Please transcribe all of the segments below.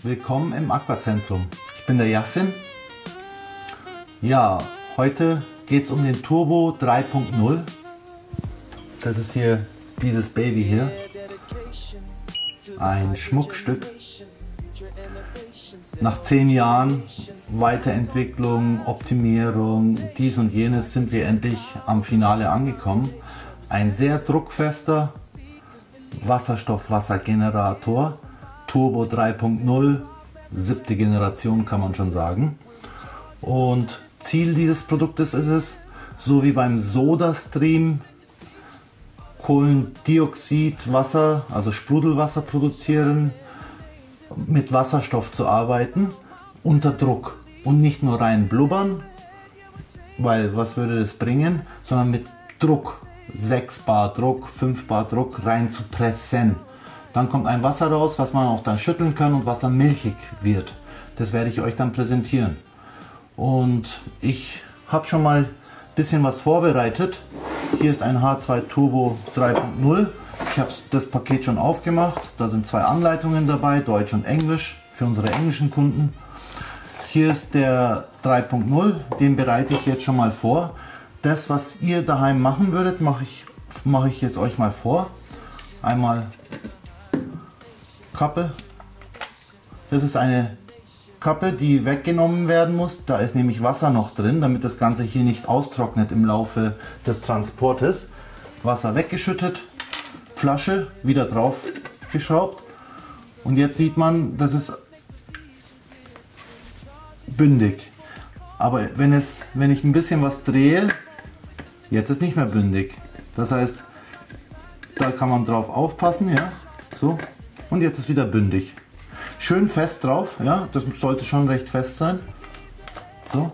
Willkommen im Aquazentrum. Ich bin der Yassin. Ja, heute geht es um den Turbo 3.0. Das ist hier dieses Baby hier. Ein Schmuckstück. Nach 10 Jahren Weiterentwicklung, Optimierung, dies und jenes sind wir endlich am Finale angekommen. Ein sehr druckfester Wasserstoff-Wassergenerator, Turbo 3.0, 7. Generation kann man schon sagen. Und Ziel dieses Produktes ist es, so wie beim SodaStream, Kohlendioxid, Wasser, also Sprudelwasser produzieren, mit Wasserstoff zu arbeiten, unter Druck. Und nicht nur rein blubbern, weil was würde das bringen, sondern mit Druck, 6 Bar Druck, 5 Bar Druck rein zu pressen. Dann kommt ein Wasser raus, was man auch dann schütteln kann und was dann milchig wird. Das werde ich euch dann präsentieren. Und ich habe schon mal ein bisschen was vorbereitet. Hier ist ein H2 Turbo 3.0. Ich habe das Paket schon aufgemacht. Da sind 2 Anleitungen dabei, Deutsch und Englisch, für unsere englischen Kunden. Hier ist der 3.0, den bereite ich jetzt schon mal vor. Das, was ihr daheim machen würdet, mache ich jetzt euch mal vor. Einmal Kappe. Das ist eine Kappe, die weggenommen werden muss. Da ist nämlich Wasser noch drin, damit das Ganze hier nicht austrocknet im Laufe des Transportes. Wasser weggeschüttet, Flasche wieder drauf geschraubt. Und jetzt sieht man, das ist bündig. Aber wenn ich ein bisschen was drehe, jetzt ist nicht mehr bündig. Das heißt, da kann man drauf aufpassen, ja, so. Und jetzt ist wieder bündig. Schön fest drauf, ja, das sollte schon recht fest sein. So.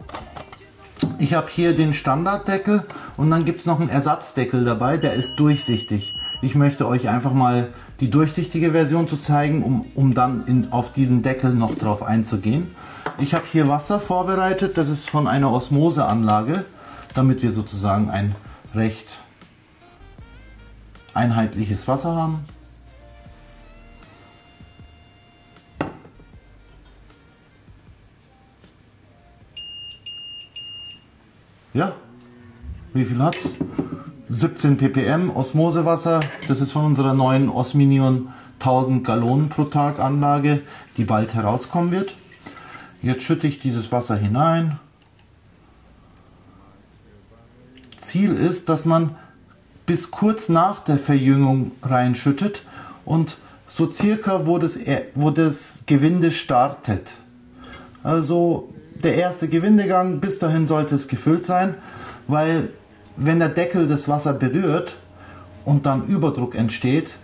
Ich habe hier den Standarddeckel und dann gibt es noch einen Ersatzdeckel dabei, der ist durchsichtig. Ich möchte euch einfach mal die durchsichtige Version zu zeigen, um dann auf diesen Deckel noch drauf einzugehen. Ich habe hier Wasser vorbereitet, das ist von einer Osmoseanlage, damit wir sozusagen ein recht einheitliches Wasser haben. Ja, wie viel hat's? 17 ppm Osmosewasser, das ist von unserer neuen Osminion 1000 Gallonen pro Tag Anlage, die bald herauskommen wird. Jetzt schütte ich dieses Wasser hinein. Ziel ist, dass man bis kurz nach der Verjüngung reinschüttet und so circa wo das Gewinde startet. Also der erste Gewindegang, bis dahin sollte es gefüllt sein, weil wenn der Deckel das Wasser berührt und dann Überdruck entsteht,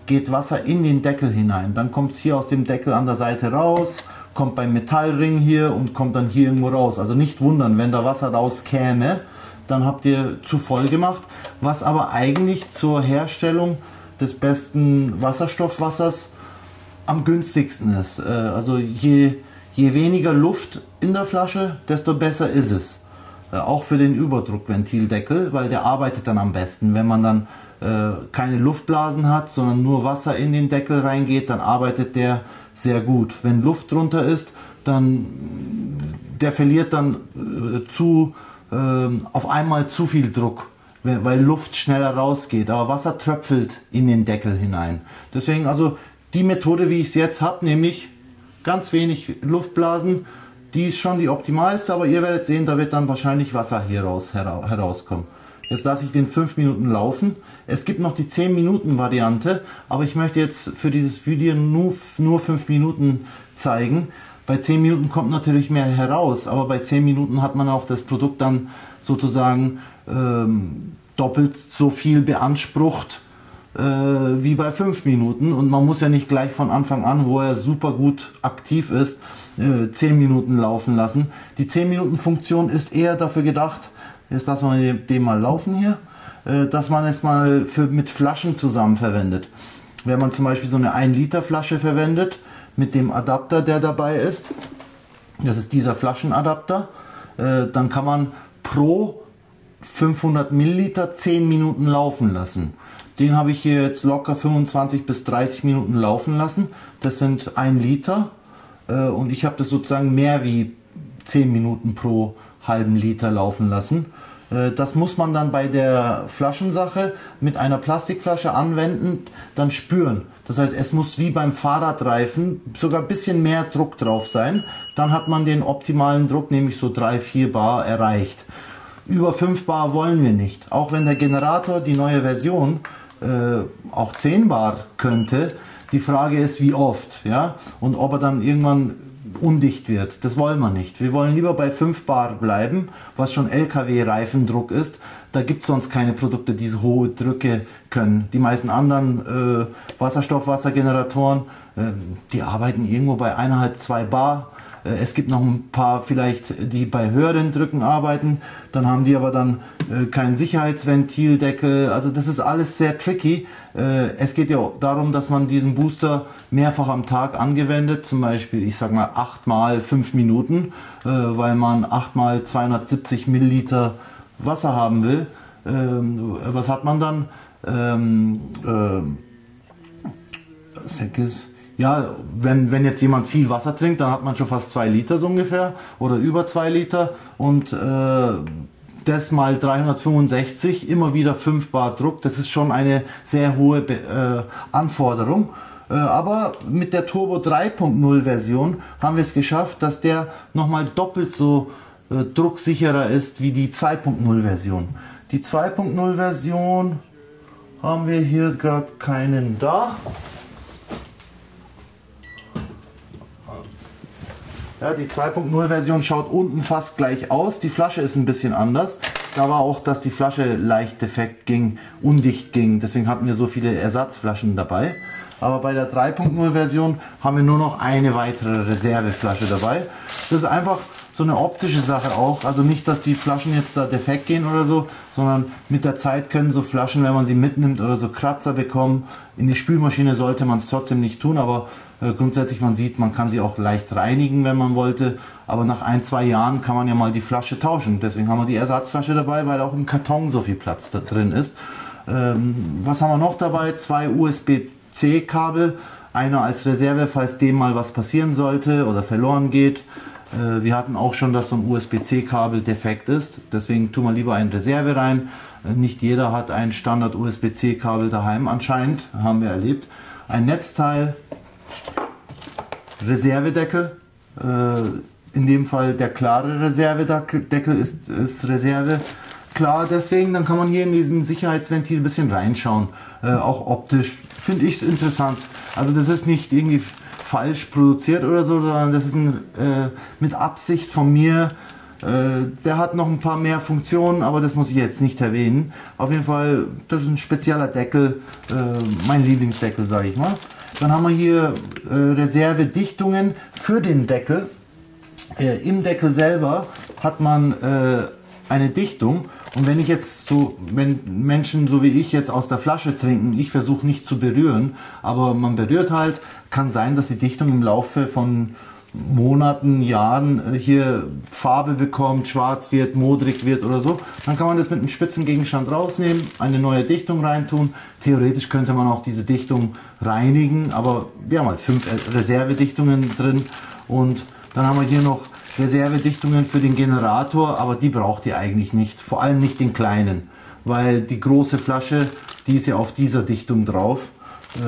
geht Wasser in den Deckel hinein. Dann kommt es hier aus dem Deckel an der Seite raus, kommt beim Metallring hier und kommt dann hier irgendwo raus. Also nicht wundern, wenn da Wasser rauskäme, dann habt ihr zu voll gemacht, was aber eigentlich zur Herstellung des besten Wasserstoffwassers am günstigsten ist. Also je weniger Luft in der Flasche, desto besser ist es. Auch für den Überdruckventildeckel, weil der arbeitet dann am besten. Wenn man dann keine Luftblasen hat, sondern nur Wasser in den Deckel reingeht, dann arbeitet der sehr gut. Wenn Luft drunter ist, dann der verliert dann auf einmal zu viel Druck, weil Luft schneller rausgeht. Aber Wasser tröpfelt in den Deckel hinein. Deswegen also die Methode, wie ich es jetzt habe, nämlich ganz wenig Luftblasen, die ist schon die optimalste, aber ihr werdet sehen, da wird dann wahrscheinlich Wasser hier herauskommen. Jetzt lasse ich den 5 Minuten laufen. Es gibt noch die 10 Minuten Variante, aber ich möchte jetzt für dieses Video nur 5 Minuten zeigen. Bei 10 Minuten kommt natürlich mehr heraus, aber bei 10 Minuten hat man auch das Produkt dann sozusagen doppelt so viel beansprucht wie bei 5 Minuten, und man muss ja nicht gleich von Anfang an, wo er super gut aktiv ist, 10 Minuten laufen lassen. Die 10 Minuten Funktion ist eher dafür gedacht, jetzt lassen wir den mal laufen hier, dass man es mal mit Flaschen zusammen verwendet. Wenn man zum Beispiel so eine 1 Liter Flasche verwendet, mit dem Adapter, der dabei ist, das ist dieser Flaschenadapter, dann kann man pro 500 Milliliter 10 Minuten laufen lassen. Den habe ich hier jetzt locker 25 bis 30 Minuten laufen lassen. Das sind 1 Liter. und ich habe das sozusagen mehr wie 10 Minuten pro halben Liter laufen lassen. Das muss man dann bei der Flaschensache mit einer Plastikflasche anwenden, dann spüren. Das heißt, es muss wie beim Fahrradreifen sogar ein bisschen mehr Druck drauf sein. Dann hat man den optimalen Druck, nämlich so 3-4 Bar erreicht. Über 5 Bar wollen wir nicht. Auch wenn der Generator, die neue Version, auch 10 Bar könnte. Die Frage ist, wie oft, ja? Und ob er dann irgendwann undicht wird. Das wollen wir nicht. Wir wollen lieber bei 5 Bar bleiben, was schon LKW-Reifendruck ist. Da gibt es sonst keine Produkte, die so hohe Drücke können. Die meisten anderen Wasserstoffwassergeneratoren, die arbeiten irgendwo bei 1,5-2 Bar. Es gibt noch ein paar vielleicht, die bei höheren Drücken arbeiten. Dann haben die aber dann keinen Sicherheitsventildeckel. Also das ist alles sehr tricky. Es geht ja darum, dass man diesen Booster mehrfach am Tag angewendet. Zum Beispiel, ich sag mal 8 mal 5 Minuten, weil man 8 mal 270 Milliliter Wasser haben will. Was hat man dann? Ja, wenn jetzt jemand viel Wasser trinkt, dann hat man schon fast 2 Liter so ungefähr oder über 2 Liter und das mal 365, immer wieder 5 Bar Druck, das ist schon eine sehr hohe Anforderung. Aber mit der Turbo 3.0 Version haben wir es geschafft, dass der nochmal doppelt so drucksicherer ist wie die 2.0 Version. Die 2.0 Version haben wir hier gerade keinen da. Ja, die 2.0 Version schaut unten fast gleich aus. Die Flasche ist ein bisschen anders. Da war auch, dass die Flasche leicht defekt ging, undicht ging. Deswegen hatten wir so viele Ersatzflaschen dabei. Aber bei der 3.0 Version haben wir nur noch eine weitere Reserveflasche dabei. Das ist einfach so eine optische Sache auch. Also nicht, dass die Flaschen jetzt da defekt gehen oder so, sondern mit der Zeit können so Flaschen, wenn man sie mitnimmt oder so, Kratzer bekommen. In die Spülmaschine sollte man es trotzdem nicht tun, aber grundsätzlich, man sieht, man kann sie auch leicht reinigen, wenn man wollte. Aber nach 1-2 Jahren kann man ja mal die Flasche tauschen. Deswegen haben wir die Ersatzflasche dabei, weil auch im Karton so viel Platz da drin ist. Was haben wir noch dabei? 2 USB-C-Kabel. Einer als Reserve, falls dem mal was passieren sollte oder verloren geht. Wir hatten auch schon, dass so ein USB-C-Kabel defekt ist. Deswegen tun wir lieber eine Reserve rein. Nicht jeder hat ein Standard USB-C-Kabel daheim anscheinend. Haben wir erlebt. Ein Netzteil. Reservedeckel. In dem Fall der klare Reservedeckel ist Reserve. Klar, deswegen, dann kann man hier in diesen Sicherheitsventil ein bisschen reinschauen. Auch optisch finde ich es interessant. Also das ist nicht irgendwie falsch produziert oder so, sondern das ist mit Absicht von mir. Der hat noch ein paar mehr Funktionen, aber das muss ich jetzt nicht erwähnen. Auf jeden Fall, das ist ein spezieller Deckel, mein Lieblingsdeckel, sage ich mal. Dann haben wir hier Reservedichtungen für den Deckel. Im Deckel selber hat man eine Dichtung. Und wenn ich jetzt so, wenn Menschen so wie ich jetzt aus der Flasche trinken, ich versuche nicht zu berühren, aber man berührt halt, kann sein, dass die Dichtung im Laufe von Monaten, Jahren hier Farbe bekommt, schwarz wird, modrig wird oder so. Dann kann man das mit einem Spitzengegenstand rausnehmen, eine neue Dichtung reintun. Theoretisch könnte man auch diese Dichtung reinigen, aber wir haben halt 5 Reservedichtungen drin. Und dann haben wir hier noch Reservedichtungen für den Generator, aber die braucht ihr eigentlich nicht, vor allem nicht den kleinen, weil die große Flasche, die ist ja auf dieser Dichtung drauf,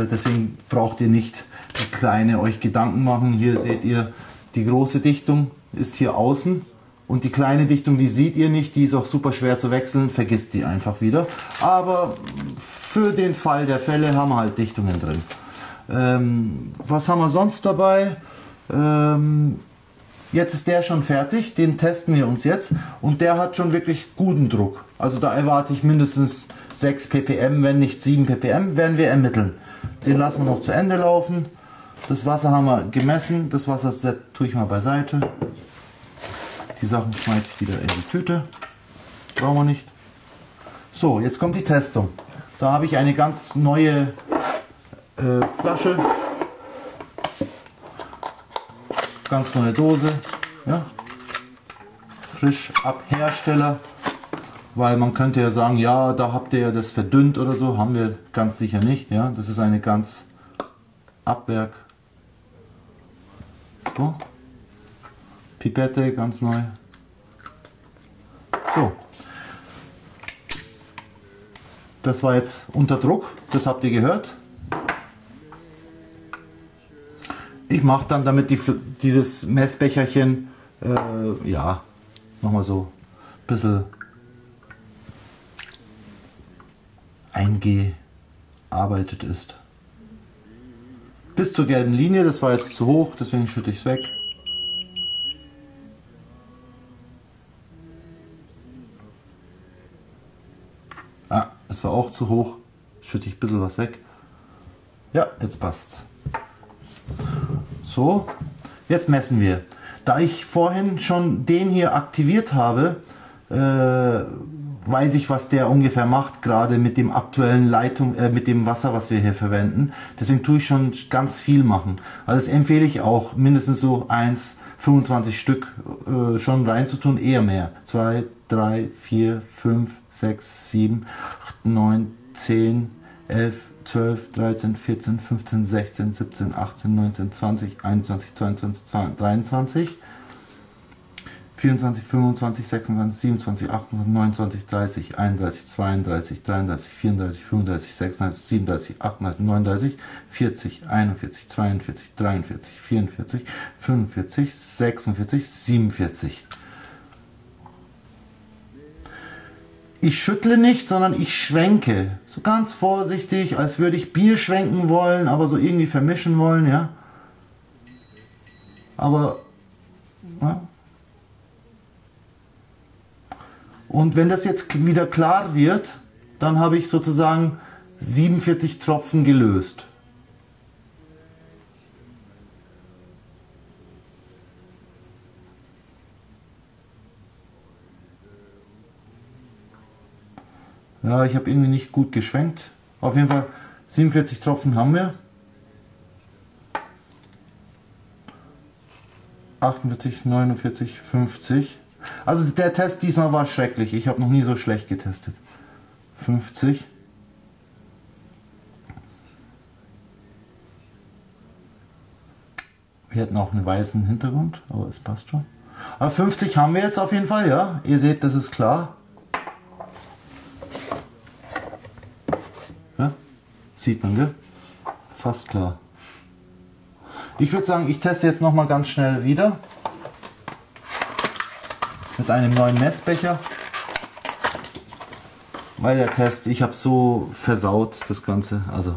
deswegen braucht ihr nicht die kleine euch Gedanken machen. Hier seht ihr, die große Dichtung ist hier außen und die kleine Dichtung, die seht ihr nicht, die ist auch super schwer zu wechseln, vergisst die einfach wieder, aber für den Fall der Fälle haben wir halt Dichtungen drin. Was haben wir sonst dabei? Jetzt ist der schon fertig, den testen wir uns jetzt und der hat schon wirklich guten Druck. Also da erwarte ich mindestens 6 ppm, wenn nicht 7 ppm, werden wir ermitteln. Den lassen wir noch zu Ende laufen. Das Wasser haben wir gemessen, das Wasser das tue ich mal beiseite. Die Sachen schmeiße ich wieder in die Tüte, brauchen wir nicht. So, jetzt kommt die Testung. Da habe ich eine ganz neue Flasche. Ganz neue Dose, ja, frisch ab Hersteller, weil man könnte ja sagen, ja, da habt ihr ja das verdünnt oder so, haben wir ganz sicher nicht, ja, das ist eine ganz Abwerk So. Pipette ganz neu. So. Das war jetzt unter Druck, das habt ihr gehört. Ich mache dann damit dieses Messbecherchen ja, nochmal so ein bisschen eingearbeitet ist. Bis zur gelben Linie, das war jetzt zu hoch, deswegen schütte ich es weg. Ah, es war auch zu hoch, schütte ich ein bisschen was weg. Ja, jetzt passt's. So, jetzt messen wir. Da ich vorhin schon den hier aktiviert habe, weiß ich, was der ungefähr macht, gerade mit dem aktuellen mit dem Wasser, was wir hier verwenden. Deswegen tue ich schon ganz viel machen. Also das empfehle ich auch, mindestens so 25 Stück schon reinzutun, eher mehr. 2, 3, 4, 5, 6, 7, 8, 9, 10, 11, 12, 13, 14, 15, 16, 17, 18, 19, 20, 21, 22, 23, 24, 25, 26, 27, 28, 29, 30, 31, 32, 33, 34, 35, 36, 37, 38, 39, 40, 41, 42, 43, 44, 45, 46, 47. Ich schüttle nicht, sondern ich schwenke. So ganz vorsichtig, als würde ich Bier schwenken wollen, aber so irgendwie vermischen wollen, ja. Aber, ja. Und wenn das jetzt wieder klar wird, dann habe ich sozusagen 47 Tropfen gelöst. Ja, ich habe irgendwie nicht gut geschwenkt. Auf jeden Fall 47 Tropfen haben wir. 48, 49, 50. Also der Test diesmal war schrecklich. Ich habe noch nie so schlecht getestet. 50. Wir hätten auch einen weißen Hintergrund, aber es passt schon. Aber 50 haben wir jetzt auf jeden Fall, ja. Ihr seht, das ist klar. Ja, sieht man, gell? Fast klar. Ich würde sagen, ich teste jetzt noch mal ganz schnell wieder. Mit einem neuen Messbecher. Weil der Test, ich habe so versaut das Ganze. Also.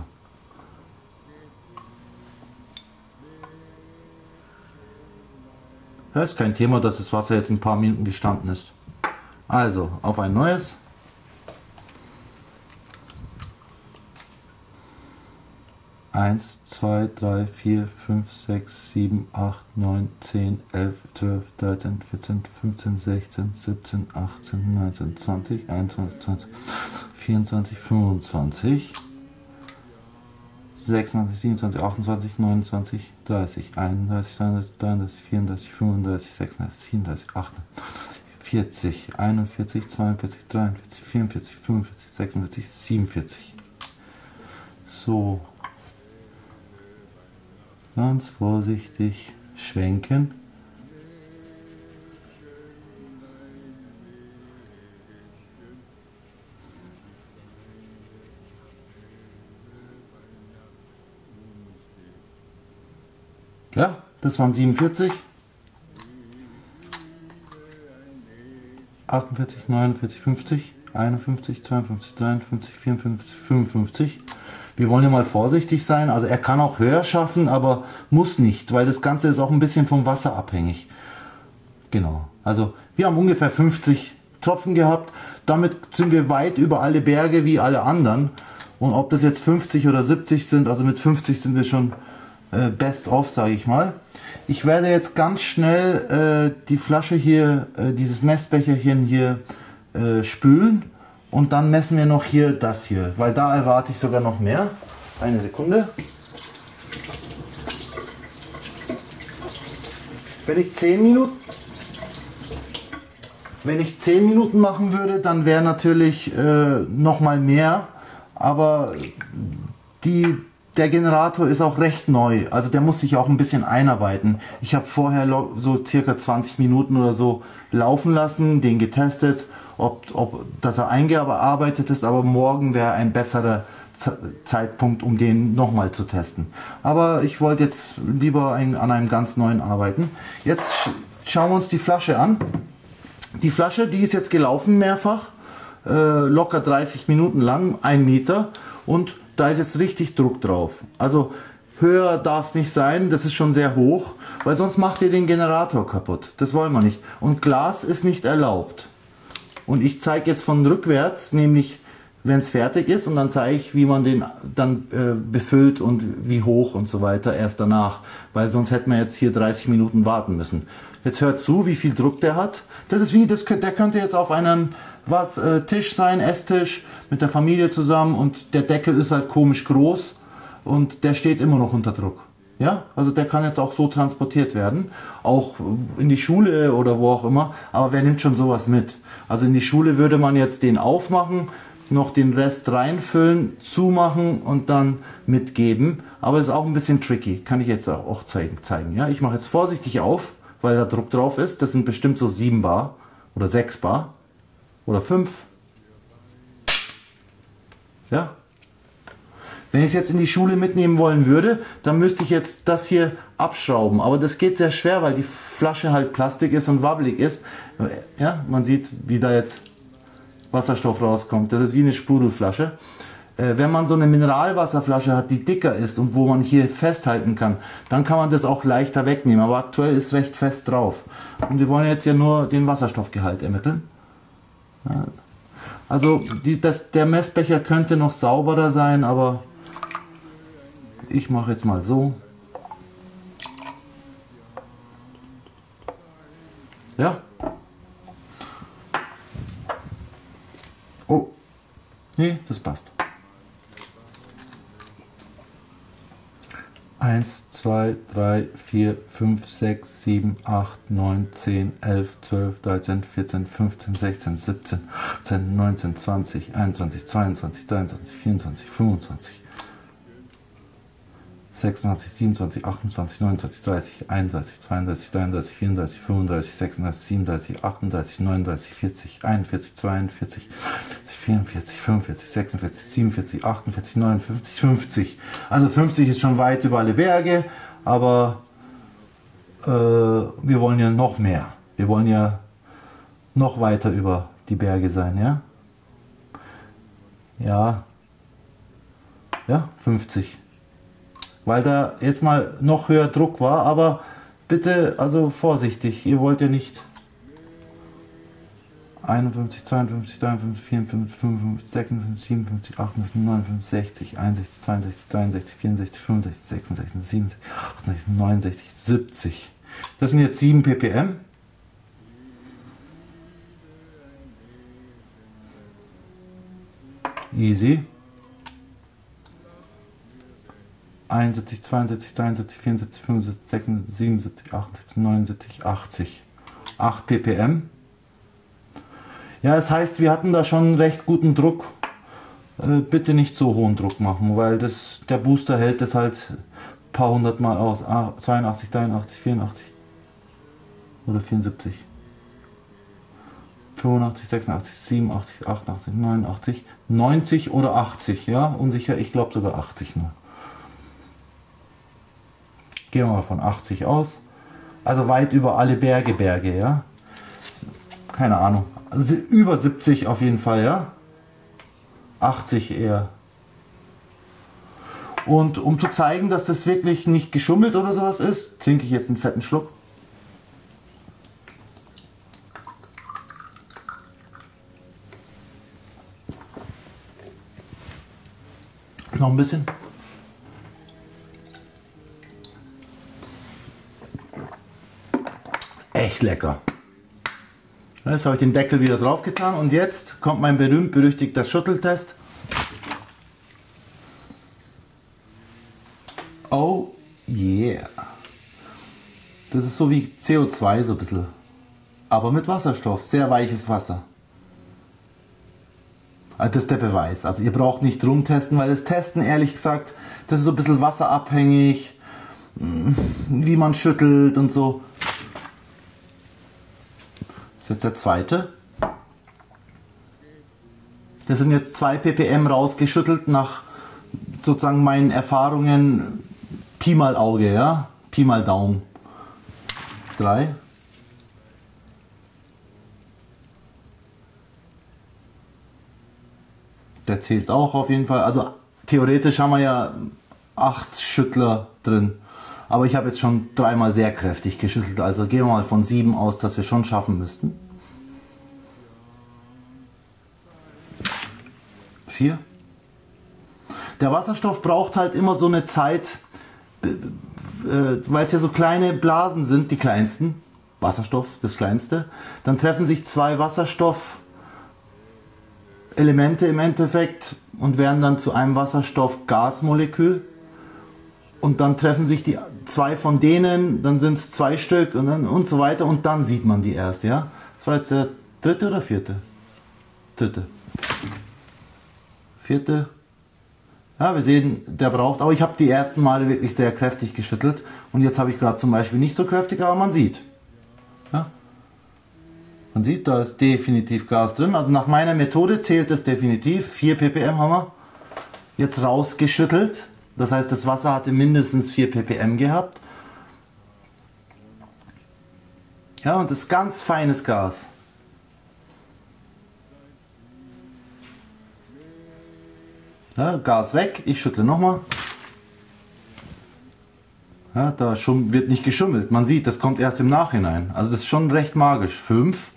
Ja, ist kein Thema, dass das Wasser jetzt ein paar Minuten gestanden ist. Also, auf ein neues. Eins, 2, 3, 4, 5, 6, 7, 8, 9, 10, 11, 12, 13, 14, 15, 16, 17, 18, 19, 20, 21, 20, 24, 25, 26, 27, 28, 29, 30, 31, 32, 33, 34, 35, 36, 37, 38, 40, 41, 42, 43, 44, 45, 46, 47. So. Ganz vorsichtig schwenken. Ja, das waren 47. 48, 49, 50, 51, 52, 53, 54, 55. Wir wollen ja mal vorsichtig sein, also er kann auch höher schaffen, aber muss nicht, weil das Ganze ist auch ein bisschen vom Wasser abhängig. Genau, also wir haben ungefähr 50 Tropfen gehabt, damit sind wir weit über alle Berge wie alle anderen. Und ob das jetzt 50 oder 70 sind, also mit 50 sind wir schon best of, sage ich mal. Ich werde jetzt ganz schnell die Flasche hier, dieses Messbecherchen hier spülen. Und dann messen wir noch hier das hier, weil da erwarte ich sogar noch mehr. Eine Sekunde. Wenn ich 10 Minuten machen würde, dann wäre natürlich noch mal mehr. Aber der der Generator ist auch recht neu, also der muss sich auch ein bisschen einarbeiten. Ich habe vorher so circa 20 Minuten oder so laufen lassen, den getestet, dass er eingearbeitet ist, aber morgen wäre ein besserer Zeitpunkt, um den nochmal zu testen. Aber ich wollte jetzt lieber an einem ganz neuen arbeiten. Jetzt schauen wir uns die Flasche an. Die Flasche, die ist jetzt gelaufen mehrfach, locker 30 Minuten lang, 1 Meter, und da ist jetzt richtig Druck drauf. Also höher darf es nicht sein, das ist schon sehr hoch, weil sonst macht ihr den Generator kaputt. Das wollen wir nicht. Und Glas ist nicht erlaubt. Und ich zeige jetzt von rückwärts, nämlich wenn es fertig ist, und dann zeige ich, wie man den dann befüllt und wie hoch und so weiter erst danach, weil sonst hätten wir jetzt hier 30 Minuten warten müssen. Jetzt hört zu, wie viel Druck der hat. Das ist wie, der könnte jetzt auf einem Tisch sein, Esstisch, mit der Familie zusammen, und der Deckel ist halt komisch groß und der steht immer noch unter Druck. Ja, also der kann jetzt auch so transportiert werden, auch in die Schule oder wo auch immer, aber wer nimmt schon sowas mit? Also in die Schule würde man jetzt den aufmachen, noch den Rest reinfüllen, zumachen und dann mitgeben, aber es ist auch ein bisschen tricky, kann ich jetzt auch zeigen. Ja, ich mache jetzt vorsichtig auf, weil da Druck drauf ist. Das sind bestimmt so 7 Bar oder 6 Bar oder 5. Ja. Wenn ich es jetzt in die Schule mitnehmen wollen würde, dann müsste ich jetzt das hier abschrauben. Aber das geht sehr schwer, weil die Flasche halt Plastik ist und wabbelig ist. Ja, man sieht, wie da jetzt Wasserstoff rauskommt. Das ist wie eine Sprudelflasche. Wenn man so eine Mineralwasserflasche hat, die dicker ist und wo man hier festhalten kann, dann kann man das auch leichter wegnehmen. Aber aktuell ist recht fest drauf. Und wir wollen jetzt ja nur den Wasserstoffgehalt ermitteln. Ja. Also der Messbecher könnte noch sauberer sein, aber ich mache jetzt mal so. Ja. Oh. Nee, das passt. 1, 2, 3, 4, 5, 6, 7, 8, 9, 10, 11, 12, 13, 14, 15, 16, 17, 18, 19, 20, 21, 22, 23, 24, 25, 26, 27, 28, 29, 30, 31, 32, 33, 34, 35, 36, 37, 38, 39, 40, 41, 42, 44, 45, 46, 47, 48, 49, 50. Also 50 ist schon weit über alle Berge, aber wir wollen ja noch mehr. Wir wollen ja noch weiter über die Berge sein, ja? Ja. Ja, 50. Weil da jetzt mal noch höher Druck war, aber bitte, also vorsichtig, ihr wollt ja nicht 51, 52, 53, 54, 55, 56, 57, 58, 59, 60, 61, 62, 63, 64, 65, 66, 67, 68, 69, 70. Das sind jetzt 7 ppm. Easy. 71, 72, 73, 74, 75, 76, 77, 78, 79, 80. 8 ppm. Ja, das heißt, wir hatten da schon recht guten Druck. Bitte nicht so hohen Druck machen, weil der Booster hält das halt ein paar hundert Mal aus. 82, 83, 84 oder 74. 85, 86, 87, 88, 89, 90 oder 80. Ja, unsicher, ich glaube sogar 80 nur. Gehen wir mal von 80 aus. Also weit über alle Berge, ja. Keine Ahnung. Also über 70 auf jeden Fall, ja. 80 eher. Und um zu zeigen, dass das wirklich nicht geschummelt oder sowas ist, trinke ich jetzt einen fetten Schluck. Noch ein bisschen. Echt lecker. Jetzt habe ich den Deckel wieder drauf getan und jetzt kommt mein berühmt-berüchtigter Schütteltest. Oh yeah. Das ist so wie CO2 so ein bisschen. Aber mit Wasserstoff. Sehr weiches Wasser. Das ist der Beweis. Also ihr braucht nicht rumtesten, weil das Testen, ehrlich gesagt, das ist so ein bisschen wasserabhängig, wie man schüttelt und so. Das ist jetzt der zweite. Das sind jetzt 2 ppm rausgeschüttelt nach sozusagen meinen Erfahrungen. Pi mal Auge, ja? Pi mal Daumen. 3. Der zählt auch auf jeden Fall. Also theoretisch haben wir ja 8 Schüttler drin. Aber ich habe jetzt schon 3-mal sehr kräftig geschüttelt. Also gehen wir mal von 7 aus, dass wir schon schaffen müssten. 4. Der Wasserstoff braucht halt immer so eine Zeit, weil es ja so kleine Blasen sind, die kleinsten. Wasserstoff, das kleinste. Dann treffen sich 2 Wasserstoffelemente im Endeffekt und werden dann zu einem Wasserstoff-Gasmolekül. Und dann treffen sich die 2 von denen, dann sind es 2 Stück und so weiter und dann sieht man die erst, ja. Das war jetzt der 3. oder 4.? 3. 4. Ja, wir sehen, der braucht, aber ich habe die ersten Male wirklich sehr kräftig geschüttelt und jetzt habe ich gerade zum Beispiel nicht so kräftig, aber man sieht. Ja? Man sieht, da ist definitiv Gas drin, also nach meiner Methode zählt es definitiv. 4 ppm haben wir jetzt rausgeschüttelt, das heißt das Wasser hatte mindestens 4 ppm gehabt. Ja, und das ist ganz feines Gas. Ja, Gas weg, ich schüttle nochmal. Ja, da wird nicht geschummelt. Man sieht, das kommt erst im Nachhinein. Also das ist schon recht magisch. 5.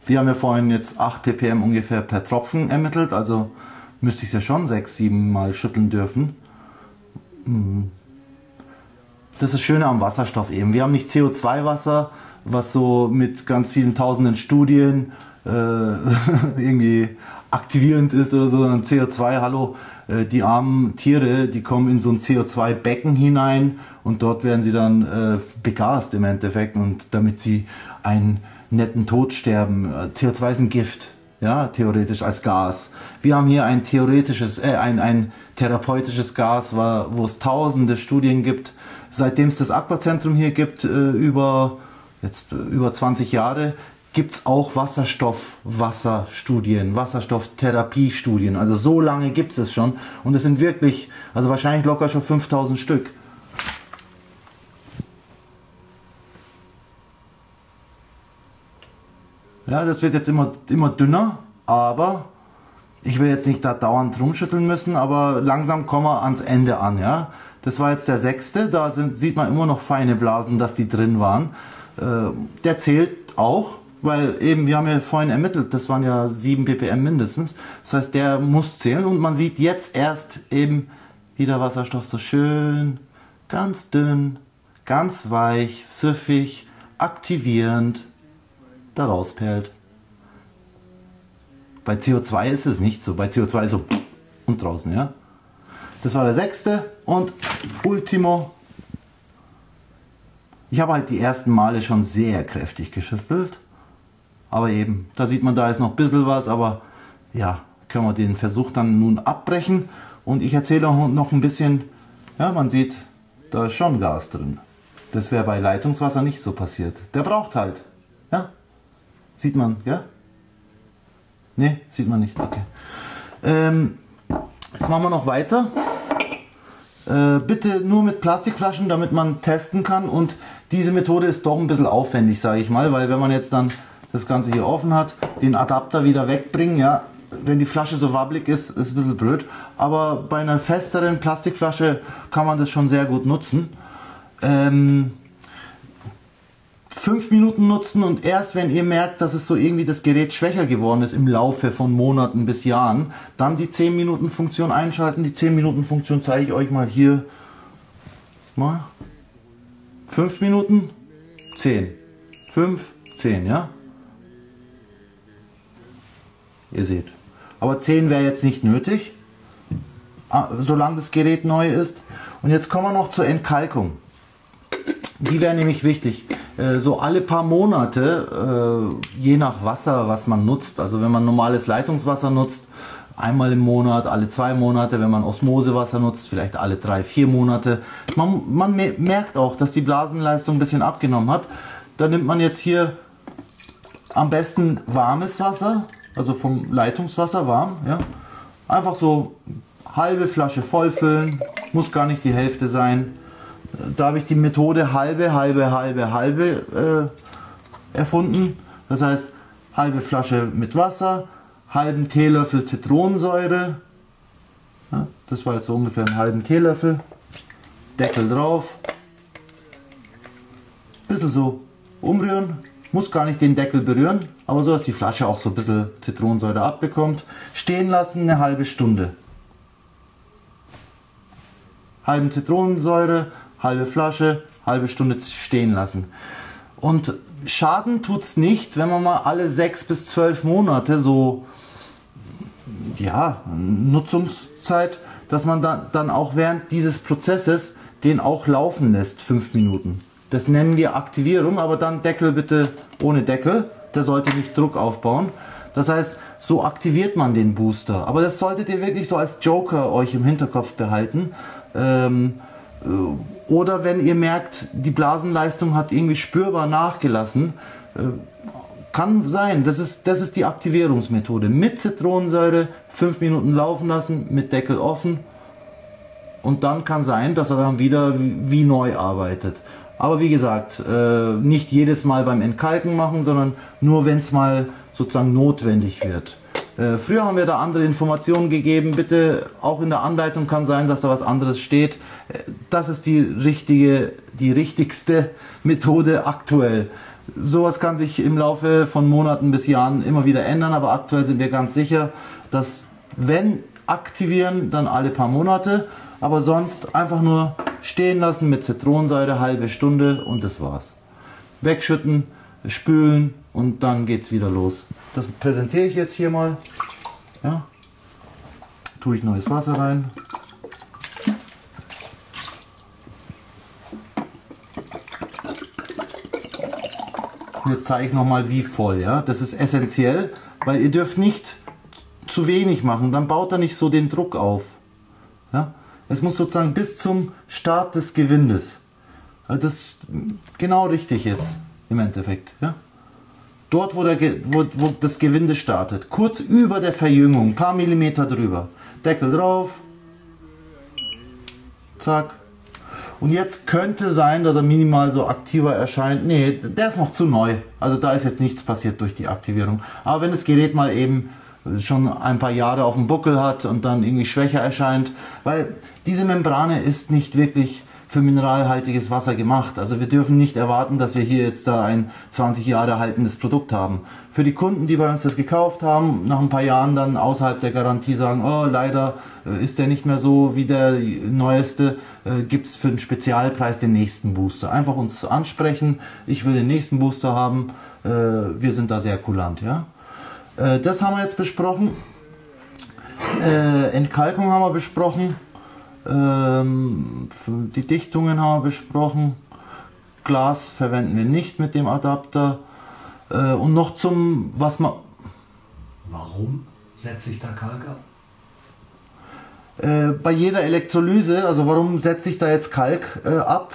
Wir haben ja vorhin jetzt 8 ppm ungefähr per Tropfen ermittelt. Also müsste ich es ja schon 6, 7 Mal schütteln dürfen. Das ist das Schöne am Wasserstoff eben. Wir haben nicht CO2-Wasser, was so mit ganz vielen tausenden Studien irgendwie aktivierend ist oder so, sondern CO2, hallo, die armen Tiere, die kommen in so ein CO2-Becken hinein und dort werden sie dann begast im Endeffekt und damit sie einen netten Tod sterben. CO2 ist ein Gift, ja, theoretisch als Gas. Wir haben hier ein theoretisches, ein therapeutisches Gas, wo es tausende Studien gibt. Seitdem es das Aquazentrum hier gibt, über 20 Jahre, gibt es auch Wasserstofffastudien, Wasserstofftherapiestudien. Also so lange gibt es schon und es sind wirklich, also wahrscheinlich locker schon 5000 Stück. Ja, das wird jetzt immer dünner, aber ich will jetzt nicht da dauernd rumschütteln müssen, aber langsam kommen wir ans Ende an. Ja? Das war jetzt der 6. Da sieht man immer noch feine Blasen, dass die drin waren. Der zählt auch. Weil eben, wir haben ja vorhin ermittelt, das waren ja 7 ppm mindestens. Das heißt, der muss zählen und man sieht jetzt erst eben, wie der Wasserstoff so schön, ganz dünn, ganz weich, süffig, aktivierend da rausperlt. Bei CO2 ist es nicht so. Bei CO2 ist so und draußen, ja. Das war der 6. und Ultimo. Ich habe halt die ersten Male schon sehr kräftig geschüttelt. Aber eben, da sieht man, da ist noch ein bisschen was, aber ja, können wir den Versuch dann nun abbrechen. Und ich erzähle auch noch ein bisschen, ja, man sieht, da ist schon Gas drin. Das wäre bei Leitungswasser nicht so passiert. Der braucht halt, ja. Sieht man, ja? Ne, sieht man nicht, okay. Jetzt machen wir noch weiter. Bitte nur mit Plastikflaschen, damit man testen kann. Und diese Methode ist doch ein bisschen aufwendig, sage ich mal, weil wenn man jetzt dann das Ganze hier offen hat, den Adapter wieder wegbringen, ja, wenn die Flasche so wabbelig ist, ist ein bisschen blöd, aber bei einer festeren Plastikflasche kann man das schon sehr gut nutzen. 5 Minuten nutzen und erst wenn ihr merkt, dass es so irgendwie das Gerät schwächer geworden ist im Laufe von Monaten bis Jahren, dann die 10 Minuten Funktion einschalten. Die 10 Minuten Funktion zeige ich euch mal hier. Mal. 5 Minuten, 10. 5, 10, ja. Ihr seht. Aber 10 wäre jetzt nicht nötig, solange das Gerät neu ist. Und jetzt kommen wir noch zur Entkalkung. Die wäre nämlich wichtig. So alle paar Monate, je nach Wasser, was man nutzt, also wenn man normales Leitungswasser nutzt, einmal im Monat, alle 2 Monate, wenn man Osmosewasser nutzt, vielleicht alle 3, 4 Monate. Man merkt auch, dass die Blasenleistung ein bisschen abgenommen hat. Da nimmt man jetzt hier am besten warmes Wasser, also vom Leitungswasser warm. Ja. Einfach so halbe Flasche vollfüllen, muss gar nicht die Hälfte sein. Da habe ich die Methode halbe erfunden. Das heißt, halbe Flasche mit Wasser, halben Teelöffel Zitronensäure. Ja, das war jetzt so ungefähr einen halben Teelöffel. Deckel drauf. Bisschen so umrühren. Muss gar nicht den Deckel berühren, aber so, dass die Flasche auch so ein bisschen Zitronensäure abbekommt. Stehen lassen eine halbe Stunde. Halben Zitronensäure, halbe Flasche, halbe Stunde stehen lassen. Und Schaden tut es nicht, wenn man mal alle 6 bis 12 Monate so, ja, Nutzungszeit, dass man dann auch während dieses Prozesses den auch laufen lässt, 5 Minuten. Das nennen wir Aktivierung, aber dann Deckel bitte ohne Deckel. Der sollte nicht Druck aufbauen. Das heißt, so aktiviert man den Booster. Aber das solltet ihr wirklich so als Joker euch im Hinterkopf behalten. Oder wenn ihr merkt, die Blasenleistung hat irgendwie spürbar nachgelassen. Kann sein, das ist die Aktivierungsmethode. Mit Zitronensäure 5 Minuten laufen lassen, mit Deckel offen. Und dann kann sein, dass er dann wieder wie neu arbeitet. Aber wie gesagt, nicht jedes Mal beim Entkalken machen, sondern nur wenn es mal sozusagen notwendig wird. Früher haben wir da andere Informationen gegeben. Bitte, auch in der Anleitung kann sein, dass da was anderes steht. Das ist die richtigste Methode aktuell. Sowas kann sich im Laufe von Monaten bis Jahren immer wieder ändern, aber aktuell sind wir ganz sicher, dass wenn aktivieren, dann alle paar Monate, aber sonst einfach nur stehen lassen mit Zitronensäure, halbe Stunde und das war's. Wegschütten, spülen und dann geht's wieder los. Das präsentiere ich jetzt hier mal. Ja. Tue ich neues Wasser rein. Und jetzt zeige ich nochmal wie voll. Ja. Das ist essentiell, weil ihr dürft nicht zu wenig machen, dann baut er nicht so den Druck auf. Ja. Es muss sozusagen bis zum Start des Gewindes. Also das ist genau richtig jetzt im Endeffekt. Ja. Dort, wo das Gewinde startet, kurz über der Verjüngung, ein paar Millimeter drüber. Deckel drauf. Zack. Und jetzt könnte sein, dass er minimal so aktiver erscheint. Nee, der ist noch zu neu. Also da ist jetzt nichts passiert durch die Aktivierung. Aber wenn das Gerät mal eben schon ein paar Jahre auf dem Buckel hat und dann irgendwie schwächer erscheint, weil diese Membrane ist nicht wirklich für mineralhaltiges Wasser gemacht. Also wir dürfen nicht erwarten, dass wir hier jetzt da ein 20 Jahre haltendes Produkt haben. Für die Kunden, die bei uns das gekauft haben, nach ein paar Jahren dann außerhalb der Garantie sagen, oh leider ist der nicht mehr so wie der neueste, gibt es für den Spezialpreis den nächsten Booster. Einfach uns ansprechen, ich will den nächsten Booster haben, wir sind da sehr kulant. Ja? Das haben wir jetzt besprochen. Entkalkung haben wir besprochen. Die Dichtungen haben wir besprochen. Glas verwenden wir nicht mit dem Adapter. Und noch zum, was man... Warum setze ich da Kalk ab? Bei jeder Elektrolyse, also warum setze ich da jetzt Kalk ab?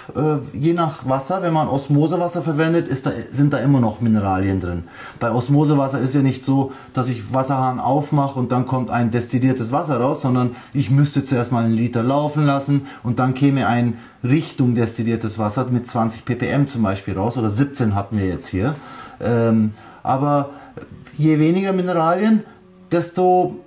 Je nach Wasser, wenn man Osmosewasser verwendet, sind da immer noch Mineralien drin. Bei Osmosewasser ist ja nicht so, dass ich Wasserhahn aufmache und dann kommt ein destilliertes Wasser raus, sondern ich müsste zuerst mal einen Liter laufen lassen und dann käme ein Richtung destilliertes Wasser mit 20 ppm zum Beispiel raus, oder 17 hatten wir jetzt hier. Aber je weniger Mineralien, desto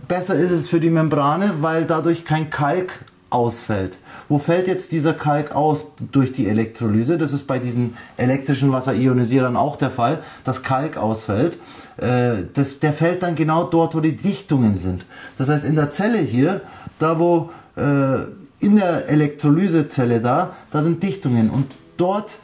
besser ist es für die Membrane, weil dadurch kein Kalk ausfällt. Wo fällt jetzt dieser Kalk aus durch die Elektrolyse? Das ist bei diesen elektrischen Wasserionisierern auch der Fall, dass Kalk ausfällt. Der fällt dann genau dort, wo die Dichtungen sind. Das heißt, in der Zelle hier, da wo in der Elektrolysezelle da sind Dichtungen und dort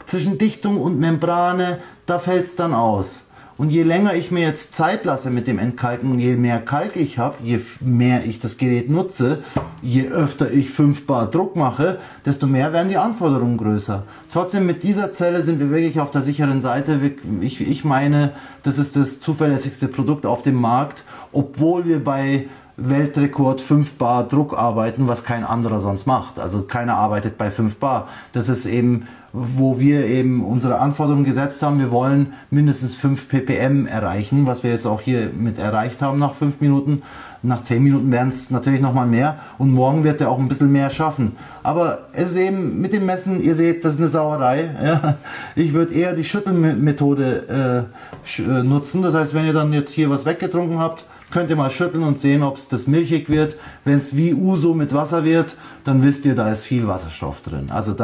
zwischen Dichtung und Membrane, da fällt es dann aus. Und je länger ich mir jetzt Zeit lasse mit dem Entkalken und je mehr Kalk ich habe, je mehr ich das Gerät nutze, je öfter ich 5 Bar Druck mache, desto mehr werden die Anforderungen größer. Trotzdem mit dieser Zelle sind wir wirklich auf der sicheren Seite. Ich meine, das ist das zuverlässigste Produkt auf dem Markt, obwohl wir bei Weltrekord 5 Bar Druck arbeiten, was kein anderer sonst macht. Also keiner arbeitet bei 5 Bar. Das ist eben, wo wir eben unsere Anforderungen gesetzt haben. Wir wollen mindestens 5 ppm erreichen, was wir jetzt auch hier mit erreicht haben nach 5 Minuten. Nach 10 Minuten werden es natürlich nochmal mehr und morgen wird er auch ein bisschen mehr schaffen. Aber es ist eben mit dem Messen, ihr seht, das ist eine Sauerei. Ja. Ich würde eher die Schüttelmethode nutzen. Das heißt, wenn ihr dann jetzt hier was weggetrunken habt, könnt ihr mal schütteln und sehen, ob es das milchig wird. Wenn es wie Uso mit Wasser wird, dann wisst ihr, da ist viel Wasserstoff drin. Also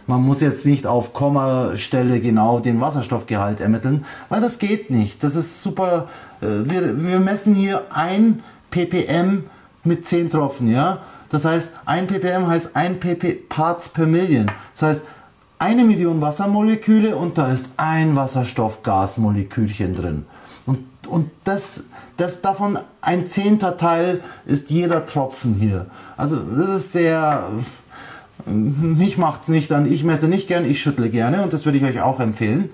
man muss jetzt nicht auf Kommastelle genau den Wasserstoffgehalt ermitteln, weil das geht nicht. Das ist super. Wir messen hier 1 ppm mit 10 Tropfen, ja. Das heißt, 1 ppm heißt 1 Parts per Million. Das heißt, 1 Million Wassermoleküle und da ist ein Wasserstoffgasmolekülchen drin. Und das davon ein 10. Teil ist jeder Tropfen hier. Also das ist sehr, mich macht's nicht an, ich messe nicht gern, ich schüttle gerne und das würde ich euch auch empfehlen.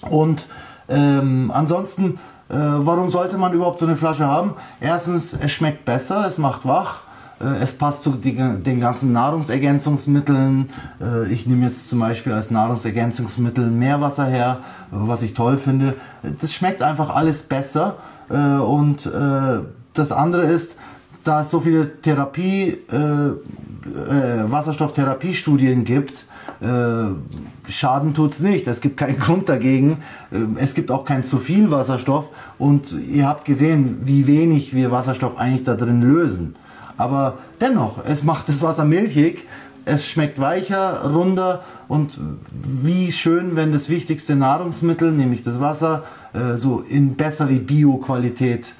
Und ansonsten, warum sollte man überhaupt so eine Flasche haben? Erstens, es schmeckt besser, es macht wach. Es passt zu den ganzen Nahrungsergänzungsmitteln. Ich nehme jetzt zum Beispiel als Nahrungsergänzungsmittel Meerwasser her, was ich toll finde. Das schmeckt einfach alles besser. Und das andere ist, da es so viele Wasserstofftherapiestudien gibt, Schaden tut es nicht. Es gibt keinen Grund dagegen. Es gibt auch kein zu viel Wasserstoff. Und ihr habt gesehen, wie wenig wir Wasserstoff eigentlich da drin lösen. Aber dennoch, es macht das Wasser milchig, es schmeckt weicher, runder und wie schön, wenn das wichtigste Nahrungsmittel, nämlich das Wasser, so in besser wie Bio-Qualität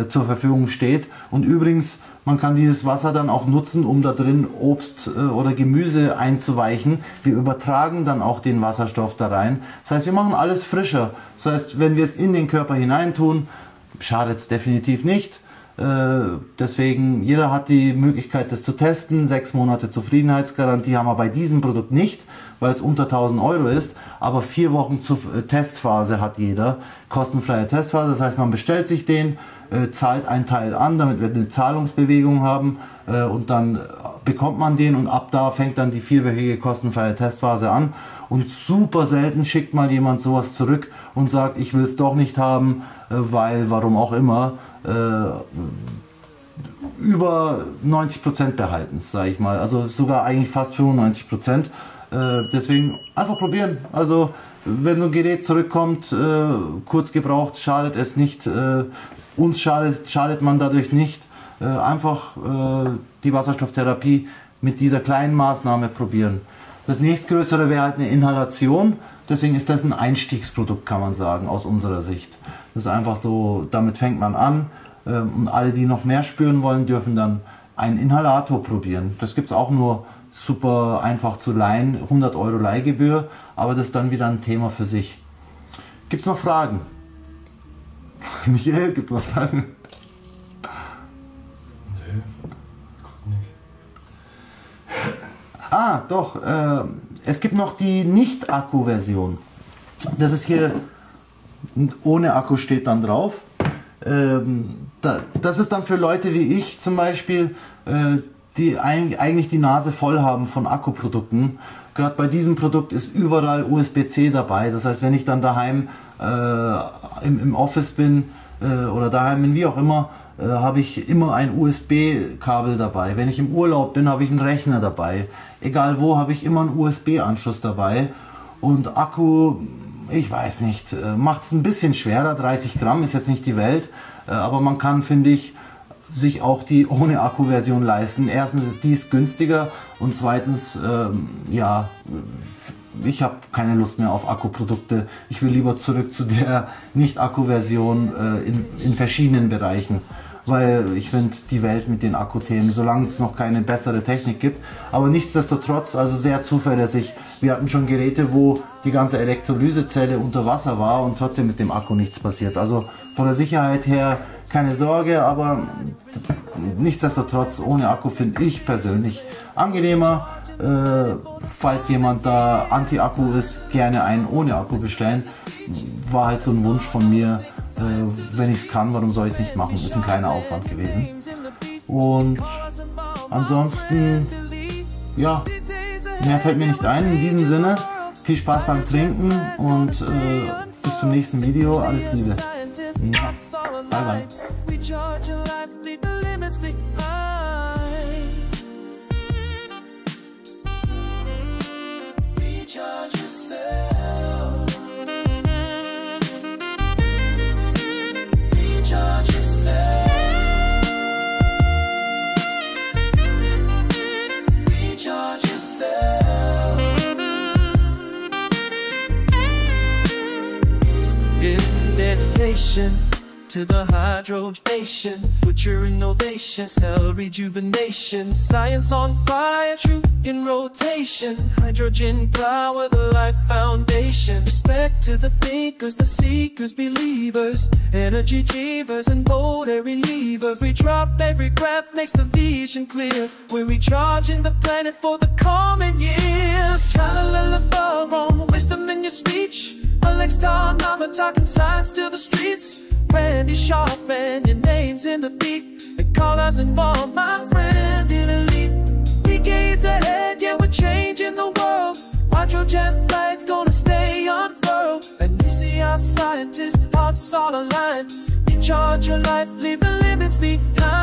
zur Verfügung steht. Und übrigens, man kann dieses Wasser dann auch nutzen, um da drin Obst oder Gemüse einzuweichen. Wir übertragen dann auch den Wasserstoff da rein. Das heißt, wir machen alles frischer. Das heißt, wenn wir es in den Körper hineintun, schadet es definitiv nicht. Deswegen, jeder hat die Möglichkeit, das zu testen. 6 Monate Zufriedenheitsgarantie haben wir bei diesem Produkt nicht, weil es unter 1000 Euro ist. Aber 4 Wochen Testphase hat jeder. Kostenfreie Testphase, das heißt, man bestellt sich den, zahlt einen Teil an, damit wir eine Zahlungsbewegung haben und dann bekommt man den und ab da fängt dann die 4-wöchige kostenfreie Testphase an. Und super selten schickt mal jemand sowas zurück und sagt, ich will es doch nicht haben, weil, warum auch immer, über 90% behalten, sage ich mal. Also sogar eigentlich fast 95%. Deswegen einfach probieren. Also wenn so ein Gerät zurückkommt, kurz gebraucht, schadet es nicht. Uns schadet man dadurch nicht. Einfach die Wasserstofftherapie mit dieser kleinen Maßnahme probieren. Das nächstgrößere wäre halt eine Inhalation. Deswegen ist das ein Einstiegsprodukt, kann man sagen, aus unserer Sicht. Das ist einfach so, damit fängt man an. Und alle, die noch mehr spüren wollen, dürfen dann einen Inhalator probieren. Das gibt es auch nur super einfach zu leihen. 100 Euro Leihgebühr, aber das ist dann wieder ein Thema für sich. Gibt es noch Fragen? Michael, gibt es noch Fragen? Nee, nicht. Ah, doch. Es gibt noch die Nicht-Akku-Version. Das ist hier, ohne Akku steht dann drauf. Das ist dann für Leute wie ich zum Beispiel, die eigentlich die Nase voll haben von Akkuprodukten. Gerade bei diesem Produkt ist überall USB-C dabei. Das heißt, wenn ich dann daheim im Office bin oder daheim bin, wie auch immer, habe ich immer ein USB-Kabel dabei. Wenn ich im Urlaub bin, habe ich einen Rechner dabei. Egal wo, habe ich immer einen USB-Anschluss dabei. Und Akku, ich weiß nicht, macht es ein bisschen schwerer. 30 Gramm ist jetzt nicht die Welt, aber man kann, finde ich, sich auch die ohne Akku-Version leisten. Erstens ist dies günstiger und zweitens, ja, ich habe keine Lust mehr auf Akkuprodukte. Ich will lieber zurück zu der Nicht-Akku-Version in verschiedenen Bereichen. weil ich finde die Welt mit den Akkuthemen, solange es noch keine bessere Technik gibt, aber nichtsdestotrotz, also sehr zuverlässig. Wir hatten schon Geräte, wo die ganze Elektrolysezelle unter Wasser war und trotzdem ist dem Akku nichts passiert. Also von der Sicherheit her keine Sorge, aber nichtsdestotrotz ohne Akku finde ich persönlich angenehmer. Falls jemand da Anti-Akku ist, gerne einen ohne Akku bestellen. War halt so ein Wunsch von mir. Wenn ich es kann, warum soll ich es nicht machen? Ist ein kleiner Aufwand gewesen. Und ansonsten, ja, mehr fällt mir nicht ein. In diesem Sinne, viel Spaß beim Trinken und bis zum nächsten Video. Alles Liebe. Bye bye. Recharge yourself. Recharge yourself. Recharge yourself. Innovation to the hydrogenation, future innovation, cell rejuvenation, science on fire, truth in rotation, hydrogen power, the life foundation, respect to the thinkers, the seekers, believers, energy givers and bold every lever, every drop, every breath makes the vision clear, we're recharging the planet for the coming years. Tra-la-la-la-la, wisdom in your speech, Alex Darnava talking science to the streets, Randy Sharp and your name's in the beat. They call us involved, my friend, in elite. Decades ahead, yeah, we're changing the world. Hydrogen flag's gonna stay unfurled. And you see our scientists, hearts all aligned. Recharge your life, leave the limits behind.